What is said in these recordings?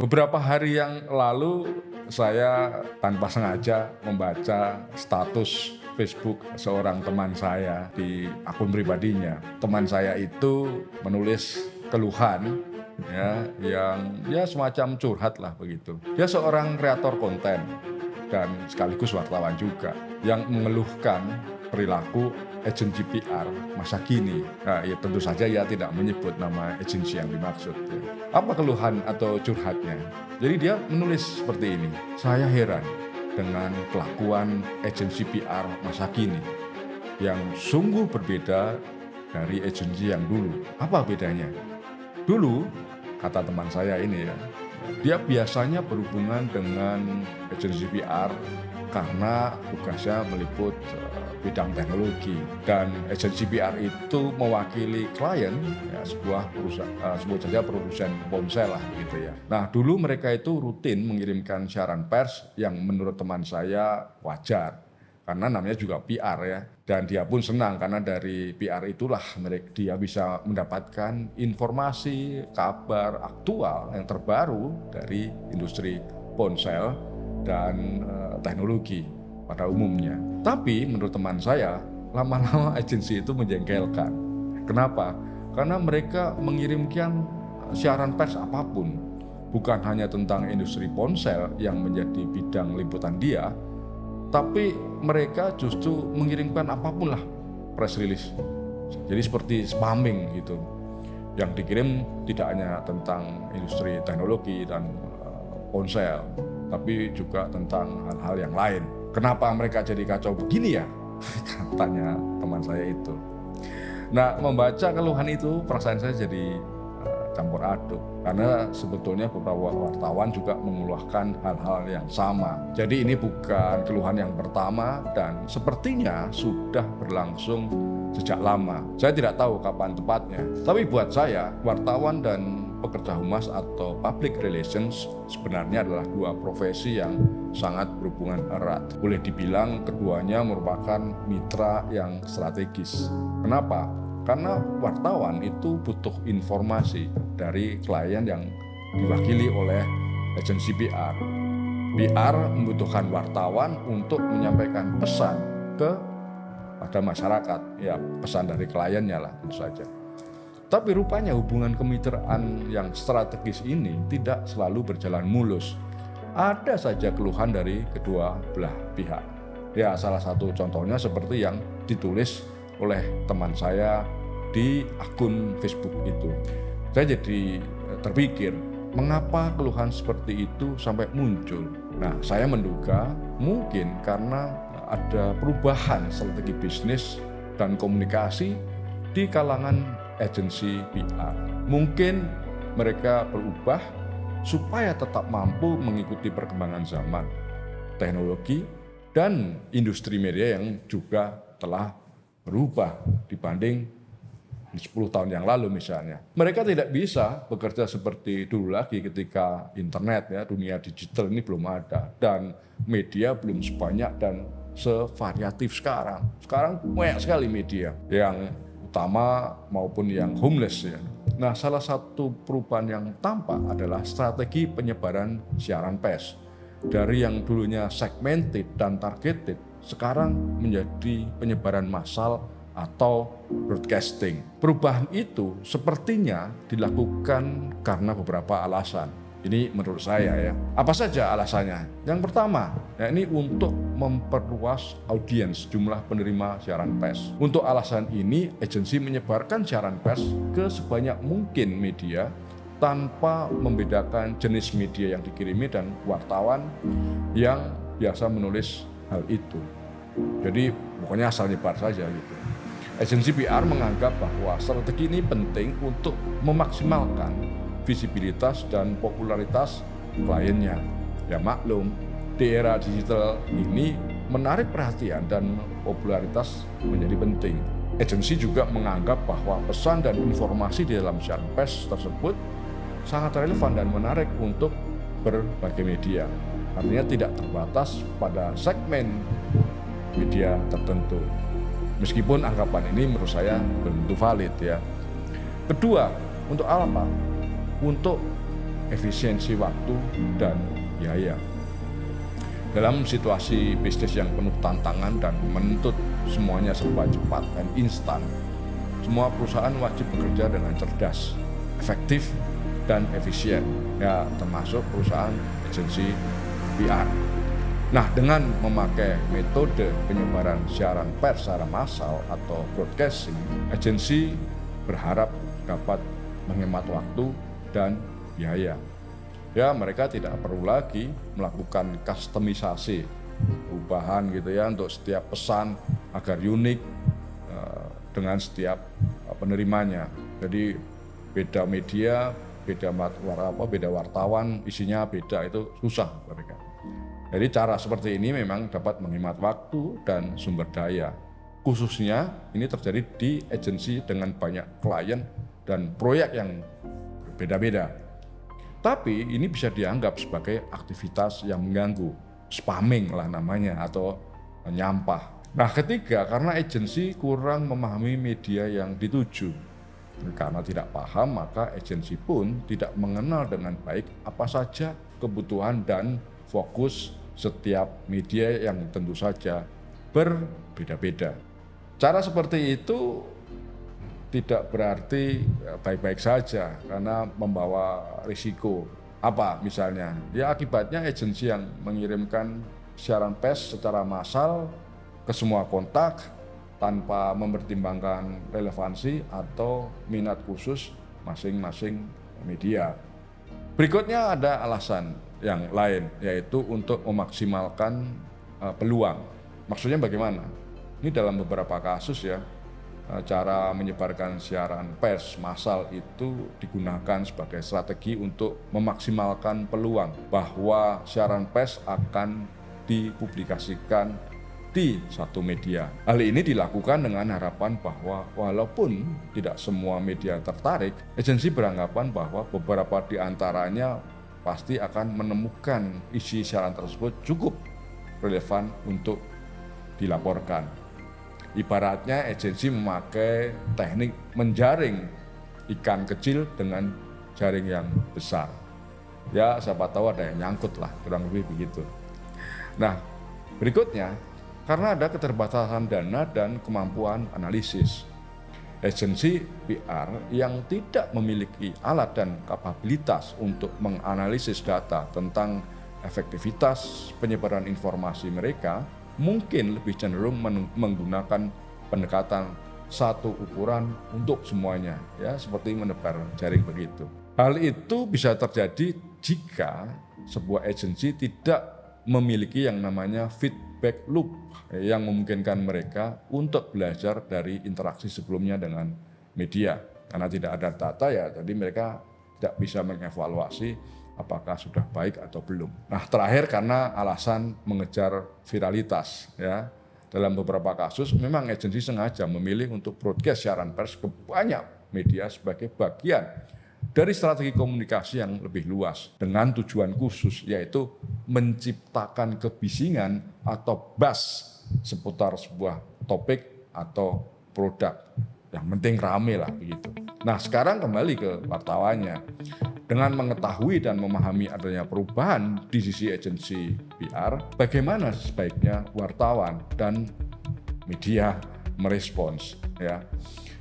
Beberapa hari yang lalu saya tanpa sengaja membaca status Facebook seorang teman saya di akun pribadinya. Teman saya itu menulis keluhan ya yang ya semacam curhat lah begitu. Dia seorang kreator konten dan sekaligus wartawan juga yang mengeluhkan perilaku agensi PR masa kini. Nah, ya tentu saja ia tidak menyebut nama agensi yang dimaksud. Ya. Apa keluhan atau curhatnya? Jadi dia menulis seperti ini. Saya heran dengan kelakuan agensi PR masa kini yang sungguh berbeda dari agensi yang dulu. Apa bedanya? Dulu, kata teman saya ini ya, dia biasanya berhubungan dengan agensi PR karena tugasnya meliput bidang teknologi, dan agensi PR itu mewakili klien ya, sebuah perusahaan sebut saja produsen ponsel lah gitu ya. Nah, dulu mereka itu rutin mengirimkan siaran pers yang menurut teman saya wajar karena namanya juga PR ya, dan dia pun senang karena dari PR itulah dia bisa mendapatkan informasi, kabar aktual yang terbaru dari industri ponsel dan teknologi pada umumnya. Tapi menurut teman saya, lama-lama agensi itu menjengkelkan. Kenapa? Karena mereka mengirimkan siaran pers apapun, bukan hanya tentang industri ponsel yang menjadi bidang liputan dia, tapi mereka justru mengirimkan apapun lah press release. Jadi seperti spamming gitu. Yang dikirim tidak hanya tentang industri teknologi dan ponsel, tapi juga tentang hal-hal yang lain. Kenapa mereka jadi kacau begini ya? Katanya teman saya itu. Nah, membaca keluhan itu perasaan saya jadi campur aduk. Karena sebetulnya beberapa wartawan juga mengeluhkan hal-hal yang sama. Jadi ini bukan keluhan yang pertama dan sepertinya sudah berlangsung sejak lama. Saya tidak tahu kapan tepatnya. Tapi buat saya, wartawan dan pekerja humas atau public relations sebenarnya adalah dua profesi yang sangat berhubungan erat. Boleh dibilang keduanya merupakan mitra yang strategis. Kenapa? Karena wartawan itu butuh informasi dari klien yang diwakili oleh agensi PR. PR membutuhkan wartawan untuk menyampaikan pesan pada masyarakat, ya pesan dari kliennya lah tentu saja. Tapi rupanya hubungan kemitraan yang strategis ini tidak selalu berjalan mulus. Ada saja keluhan dari kedua belah pihak. Ya, salah satu contohnya seperti yang ditulis oleh teman saya di akun Facebook itu. Saya jadi terpikir, mengapa keluhan seperti itu sampai muncul? Nah, saya menduga mungkin karena ada perubahan strategi bisnis dan komunikasi di kalangan agensi PR. Mungkin mereka berubah supaya tetap mampu mengikuti perkembangan zaman, teknologi, dan industri media yang juga telah berubah dibanding 10 tahun yang lalu misalnya. Mereka tidak bisa bekerja seperti dulu lagi ketika internet ya, dunia digital ini belum ada dan media belum sebanyak dan sevariatif sekarang. Sekarang banyak sekali media yang utama maupun yang homeless ya. Nah, salah satu perubahan yang tampak adalah strategi penyebaran siaran pers. Dari yang dulunya segmented dan targeted, sekarang menjadi penyebaran massal atau broadcasting. Perubahan itu sepertinya dilakukan karena beberapa alasan. Ini menurut saya ya. Apa saja alasannya? Yang pertama, ya ini untuk memperluas audiens jumlah penerima siaran pers. Untuk alasan ini, agensi menyebarkan siaran pers ke sebanyak mungkin media tanpa membedakan jenis media yang dikirimi dan wartawan yang biasa menulis hal itu. Jadi pokoknya asal nyebar saja gitu. Agensi PR menganggap bahwa strategi ini penting untuk memaksimalkan visibilitas dan popularitas kliennya. Ya maklum, di era digital ini menarik perhatian dan popularitas menjadi penting. Agensi juga menganggap bahwa pesan dan informasi di dalam siaran pers tersebut sangat relevan dan menarik untuk berbagai media. Artinya tidak terbatas pada segmen media tertentu. Meskipun anggapan ini menurut saya belum tentu valid ya. Kedua, untuk apa? Untuk efisiensi waktu dan biaya. Dalam situasi bisnis yang penuh tantangan dan menuntut semuanya serba cepat dan instan, semua perusahaan wajib bekerja dengan cerdas, efektif, dan efisien, ya termasuk perusahaan agensi PR. Nah, dengan memakai metode penyebaran siaran pers secara massal atau broadcasting, agensi berharap dapat menghemat waktu dan biaya. Ya, mereka tidak perlu lagi melakukan kustomisasi, perubahan gitu ya untuk setiap pesan agar unik dengan setiap penerimanya. Jadi beda media, beda wartawan, isinya beda, itu susah mereka. Jadi cara seperti ini memang dapat menghemat waktu dan sumber daya. Khususnya ini terjadi di agensi dengan banyak klien dan proyek yang berbeda-beda. Tapi ini bisa dianggap sebagai aktivitas yang mengganggu, spamming lah namanya, atau nyampah. Nah, ketiga, karena agensi kurang memahami media yang dituju. Karena tidak paham, maka agensi pun tidak mengenal dengan baik apa saja kebutuhan dan fokus setiap media yang tentu saja berbeda-beda. Cara seperti itu tidak berarti baik-baik saja karena membawa risiko. Apa misalnya? Ya akibatnya agensi yang mengirimkan siaran pers secara massal ke semua kontak tanpa mempertimbangkan relevansi atau minat khusus masing-masing media. Berikutnya ada alasan yang lain, yaitu untuk memaksimalkan peluang. Maksudnya bagaimana? Ini dalam beberapa kasus ya, cara menyebarkan siaran pers massal itu digunakan sebagai strategi untuk memaksimalkan peluang bahwa siaran pers akan dipublikasikan di satu media. Hal ini dilakukan dengan harapan bahwa walaupun tidak semua media tertarik, agensi beranggapan bahwa beberapa di antaranya pasti akan menemukan isi siaran tersebut cukup relevan untuk dilaporkan. Ibaratnya agensi memakai teknik menjaring ikan kecil dengan jaring yang besar. Ya, siapa tahu ada yang nyangkut lah, kurang lebih begitu. Nah, berikutnya, karena ada keterbatasan dana dan kemampuan analisis, agensi PR yang tidak memiliki alat dan kapabilitas untuk menganalisis data tentang efektivitas penyebaran informasi mereka mungkin lebih cenderung menggunakan pendekatan satu ukuran untuk semuanya, ya seperti menebar jaring begitu. Hal itu bisa terjadi jika sebuah agensi tidak memiliki yang namanya feedback loop yang memungkinkan mereka untuk belajar dari interaksi sebelumnya dengan media. Karena tidak ada data ya, jadi mereka tidak bisa mengevaluasi apakah sudah baik atau belum. Nah, terakhir karena alasan mengejar viralitas ya. Dalam beberapa kasus memang agensi sengaja memilih untuk broadcast siaran pers ke banyak media sebagai bagian dari strategi komunikasi yang lebih luas dengan tujuan khusus, yaitu menciptakan kebisingan atau buzz seputar sebuah topik atau produk. Yang penting rame lah begitu. Nah, sekarang kembali ke wartawannya. Dengan mengetahui dan memahami adanya perubahan di sisi agensi PR, bagaimana sebaiknya wartawan dan media merespons ya.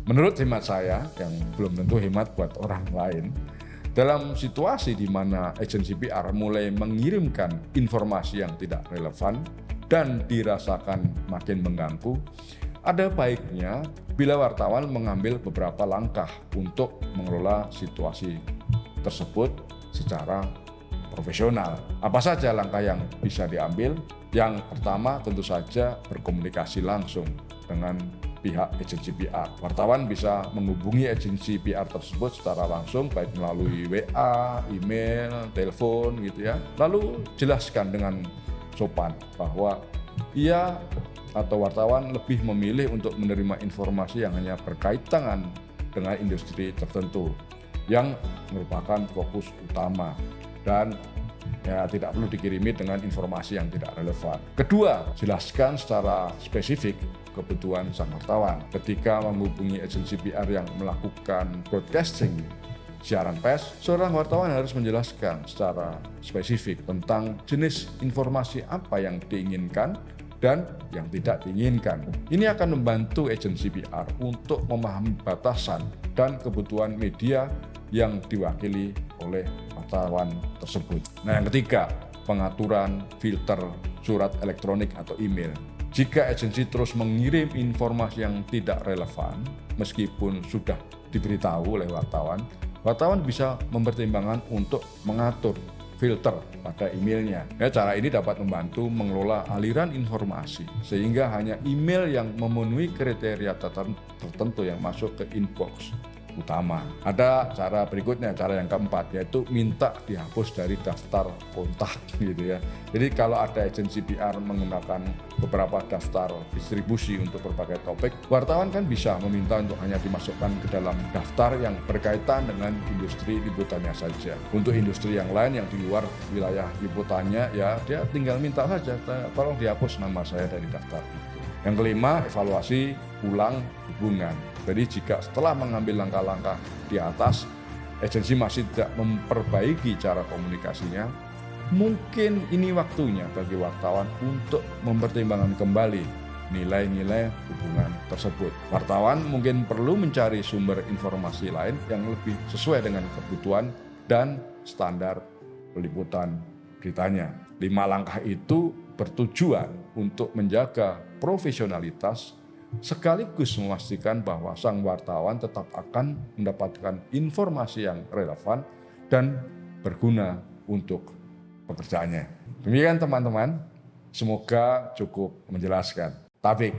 Menurut hemat saya, yang belum tentu hemat buat orang lain, dalam situasi di mana agensi PR mulai mengirimkan informasi yang tidak relevan dan dirasakan makin mengganggu, ada baiknya bila wartawan mengambil beberapa langkah untuk mengelola situasi tersebut secara profesional. Apa saja langkah yang bisa diambil? Yang pertama tentu saja berkomunikasi langsung dengan pihak agensi PR. Wartawan bisa menghubungi agensi PR tersebut secara langsung, baik melalui WA, email, telepon gitu ya. Lalu jelaskan dengan sopan bahwa ia atau wartawan lebih memilih untuk menerima informasi yang hanya berkaitan dengan industri tertentu yang merupakan fokus utama dan ya tidak perlu dikirimi dengan informasi yang tidak relevan. Kedua, jelaskan secara spesifik kebutuhan sang wartawan. Ketika menghubungi agensi PR yang melakukan broadcasting siaran pers, seorang wartawan harus menjelaskan secara spesifik tentang jenis informasi apa yang diinginkan dan yang tidak diinginkan. Ini akan membantu agensi PR untuk memahami batasan dan kebutuhan media yang diwakili oleh wartawan tersebut. Nah, yang ketiga, pengaturan filter surat elektronik atau email. Jika agensi terus mengirim informasi yang tidak relevan, meskipun sudah diberitahu oleh wartawan, wartawan bisa mempertimbangkan untuk mengatur filter pada emailnya. Ya, cara ini dapat membantu mengelola aliran informasi, sehingga hanya email yang memenuhi kriteria tertentu yang masuk ke inbox utama. Ada cara berikutnya, cara yang keempat, yaitu minta dihapus dari daftar kontak gitu ya. Jadi kalau ada agensi PR menggunakan beberapa daftar distribusi untuk berbagai topik, wartawan kan bisa meminta untuk hanya dimasukkan ke dalam daftar yang berkaitan dengan industri liputannya saja. Untuk industri yang lain yang di luar wilayah liputannya, ya dia tinggal minta saja, tolong dihapus nama saya dari daftar itu. Yang kelima, evaluasi ulang hubungan. Jadi jika setelah mengambil langkah-langkah di atas, agensi masih tidak memperbaiki cara komunikasinya, mungkin ini waktunya bagi wartawan untuk mempertimbangkan kembali nilai-nilai hubungan tersebut. Wartawan mungkin perlu mencari sumber informasi lain yang lebih sesuai dengan kebutuhan dan standar peliputan beritanya. 5 langkah itu bertujuan untuk menjaga profesionalitas sekaligus memastikan bahwa sang wartawan tetap akan mendapatkan informasi yang relevan dan berguna untuk pekerjaannya. Demikian teman-teman, semoga cukup menjelaskan. Taufik.